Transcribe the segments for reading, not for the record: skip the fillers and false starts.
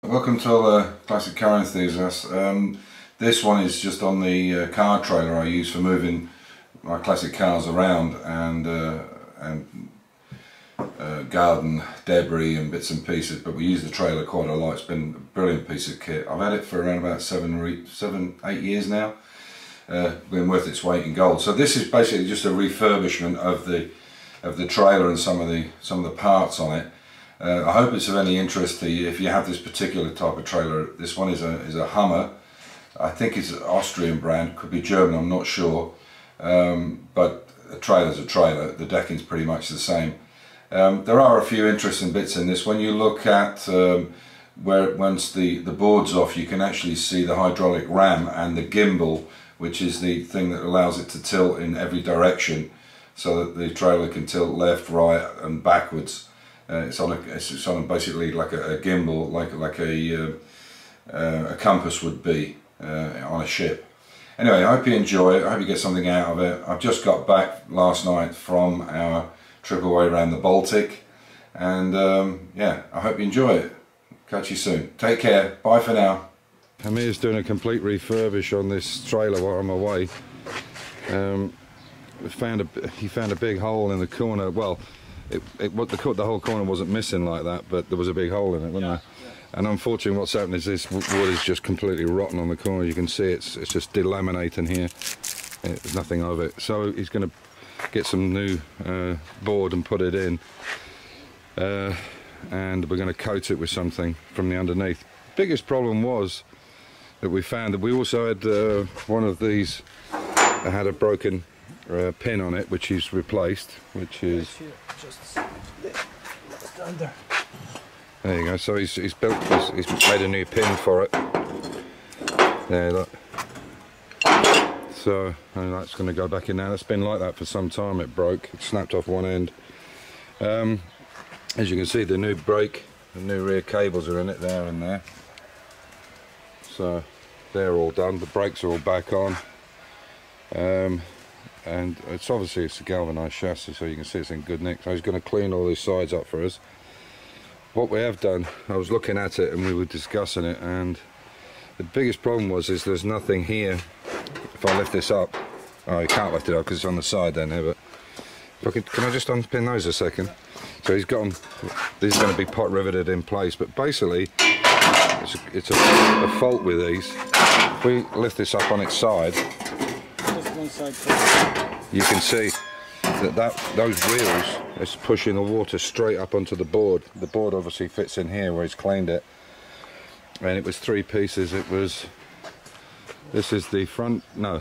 Welcome to all the classic car enthusiasts. This one is just on the car trailer I use for moving my classic cars around and garden debris and bits and pieces, but we use the trailer quite a lot. It's been a brilliant piece of kit. I've had it for around about 7-8 years now. Been worth its weight in gold. So this is basically just a refurbishment of the trailer and some of the parts on it. I hope it's of any interest to you if you have this particular type of trailer. This one is a Hummer. I think it's an Austrian brand, could be German, I'm not sure. But a trailer's a trailer, the decking's pretty much the same. There are a few interesting bits in this. When you look at once the board's off, you can actually see the hydraulic ram and the gimbal, which is the thing that allows it to tilt in every direction so that the trailer can tilt left, right and backwards. It's on basically like a gimbal, like a compass would be on a ship. Anyway, I hope you enjoy it. I hope you get something out of it. I've just got back last night from our trip away around the Baltic, and yeah, I hope you enjoy it. Catch you soon. Take care. Bye for now. Amir's doing a complete refurbish on this trailer while I'm away. He found a big hole in the corner. Well, the whole corner wasn't missing like that, but there was a big hole in it, wasn't there? Yeah. And unfortunately what's happened is this wood is just completely rotten on the corner. You can see it's just delaminating here. There's nothing of it. So he's going to get some new board and put it in, and we're going to coat it with something from the underneath. Biggest problem was that we found that we also had one of these that had a broken pin on it, which he's replaced, which is just under. There you go. So he's made a new pin for it. There, look. So and that's going to go back in now. It's been like that for some time. It broke. It snapped off one end. As you can see, the new brake, the new rear cables are in it there and there. So they're all done. The brakes are all back on. And it's a galvanised chassis, so you can see it's in good nick. So he's going to clean all these sides up for us. What we have done, I was looking at it and we were discussing it, and the biggest problem is there's nothing here. If I lift this up, oh, you can't lift it up because it's on the side then here, but can I just unpin those a second? So he's got them, these are going to be pot riveted in place, but basically it's a fault with these. If we lift this up on its side, you can see that those reels is pushing the water straight up onto the board. The board obviously fits in here where he's cleaned it, and it was 3 pieces. This is the front, no,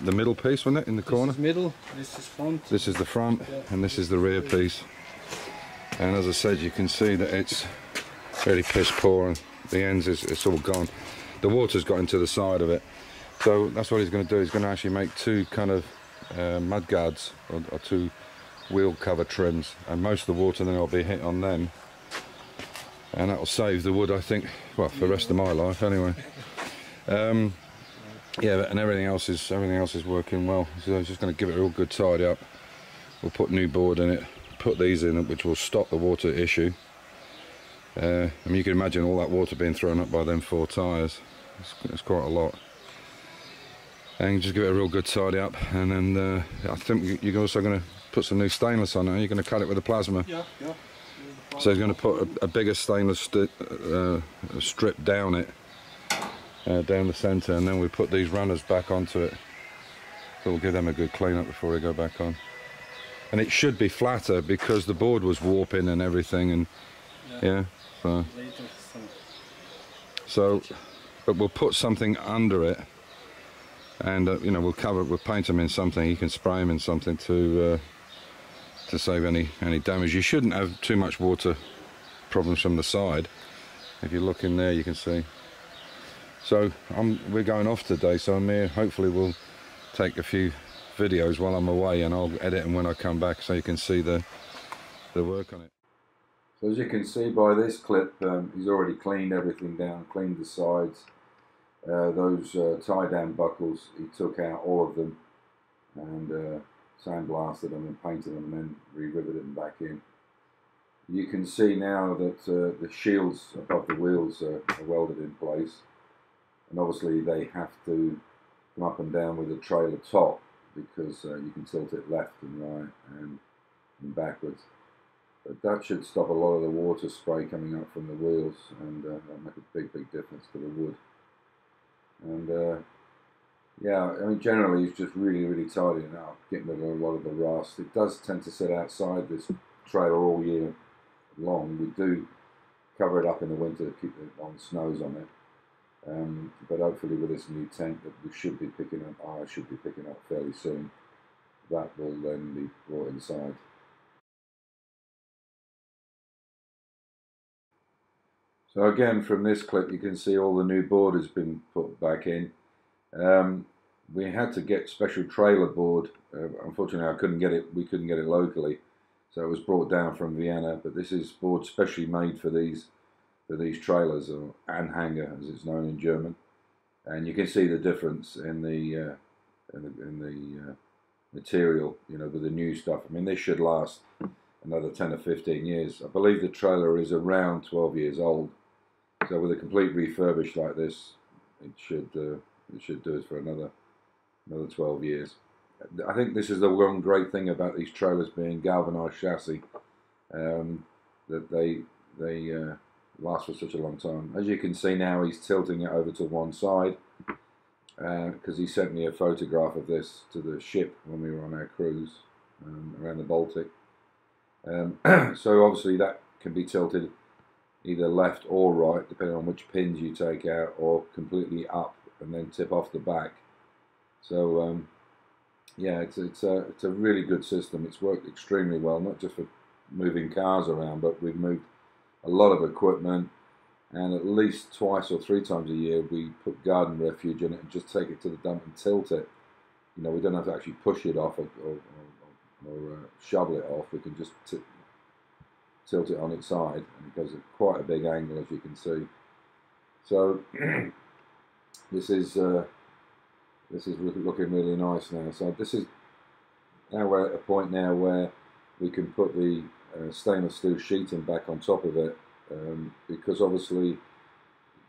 the middle piece, wasn't it, in the corner? This is middle, this is front. This is the front, yeah. And this is the rear piece. And as I said, you can see that it's really piss poor, and the ends it's all gone. The water's got into the side of it. So that's what he's going to do. He's going to actually make 2 kind of mud guards or 2 wheel cover trims, and most of the water then will be hit on them, and that will save the wood, I think, well, for the rest of my life anyway. Yeah, and everything else is working well. So I'm just going to give it a real good tidy up. We'll put new board in it, put these in, which will stop the water issue. I mean, you can imagine all that water being thrown up by them 4 tyres. It's quite a lot. And just give it a real good tidy up, and then I think you're also going to put some new stainless on it. You're going to cut it with a plasma. Yeah. So he's going to put a bigger stainless strip down it, down the centre, and then we put these runners back onto it. So we'll give them a good clean up before we go back on. And it should be flatter because the board was warping and everything, and yeah. So, but we'll put something under it. And you know, we'll paint them in something. You can spray them in something to save any damage. You shouldn't have too much water problems from the side. If you look in there, you can see. So we're going off today, so Amir hopefully will take a few videos while I'm away, and I'll edit them when I come back, so you can see the work on it. So as you can see by this clip, he's already cleaned everything down, cleaned the sides. Those tie-down buckles, he took out all of them and sandblasted them and painted them, and then re-riveted them back in. You can see now that the shields above the wheels are welded in place, and obviously they have to come up and down with the trailer top, because you can tilt it left and right and backwards. But that should stop a lot of the water spray coming up from the wheels, and that'll make a big difference to the wood. And yeah, I mean, generally it's just really tidying up, getting rid of a lot of the rust. It does tend to sit outside this trailer all year long. We do cover it up in the winter to keep the long snows on it. But hopefully with this new tent that we should be picking up, I should be picking up fairly soon, that will then be brought inside. So again, from this clip you can see all the new board has been put back in. We had to get special trailer board. Unfortunately, we couldn't get it locally, so it was brought down from Vienna. But this is board specially made for these trailers, or Anhänger as it's known in German. And you can see the difference in the material, you know, with the new stuff. I mean, this should last another 10 or 15 years. I believe the trailer is around 12 years old. So with a complete refurbish like this, it should do it for another 12 years. I think this is the one great thing about these trailers being galvanized chassis, that they last for such a long time. As you can see now, he's tilting it over to one side, because he sent me a photograph of this to the ship when we were on our cruise around the Baltic. So obviously that can be tilted either left or right, depending on which pins you take out, or completely up and then tip off the back. So yeah, it's a really good system. It's worked extremely well, not just for moving cars around, but we've moved a lot of equipment, and at least twice or three times a year we put garden refuge in it and just take it to the dump and tilt it. You know, we don't have to actually push it off or shovel it off. We can just tilt it on its side, and it goes at quite a big angle, as you can see. So this is looking really nice now. So this is now we're at a point now where we can put the stainless steel sheeting back on top of it, because obviously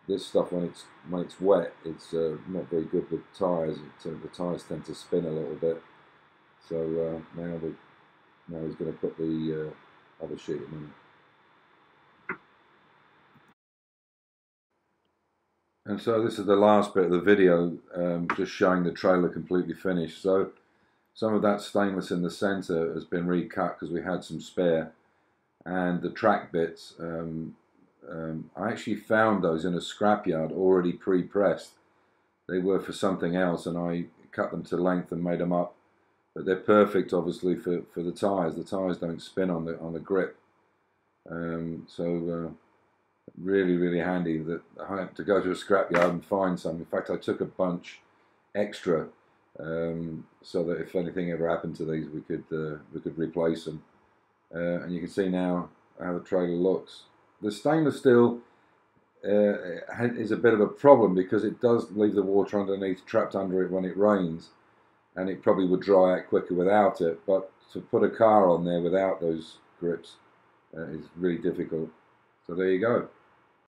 this stuff, when it's wet, it's not very good with tyres. The tyres tend to spin a little bit. So now he's going to put the other sheeting in. And so this is the last bit of the video, just showing the trailer completely finished. So some of that stainless in the centre has been recut because we had some spare, and the track bits, I actually found those in a scrapyard already pre-pressed. They were for something else, and I cut them to length and made them up. But they're perfect, obviously, for the tyres. The tyres don't spin on the grip, so really handy that I had to go to a scrapyard and find some. In fact, I took a bunch extra, so that if anything ever happened to these, we could replace them. And you can see now how the trailer looks. The stainless steel is a bit of a problem because it does leave the water underneath, trapped under it when it rains, and it probably would dry out quicker without it. But to put a car on there without those grips is really difficult. So there you go.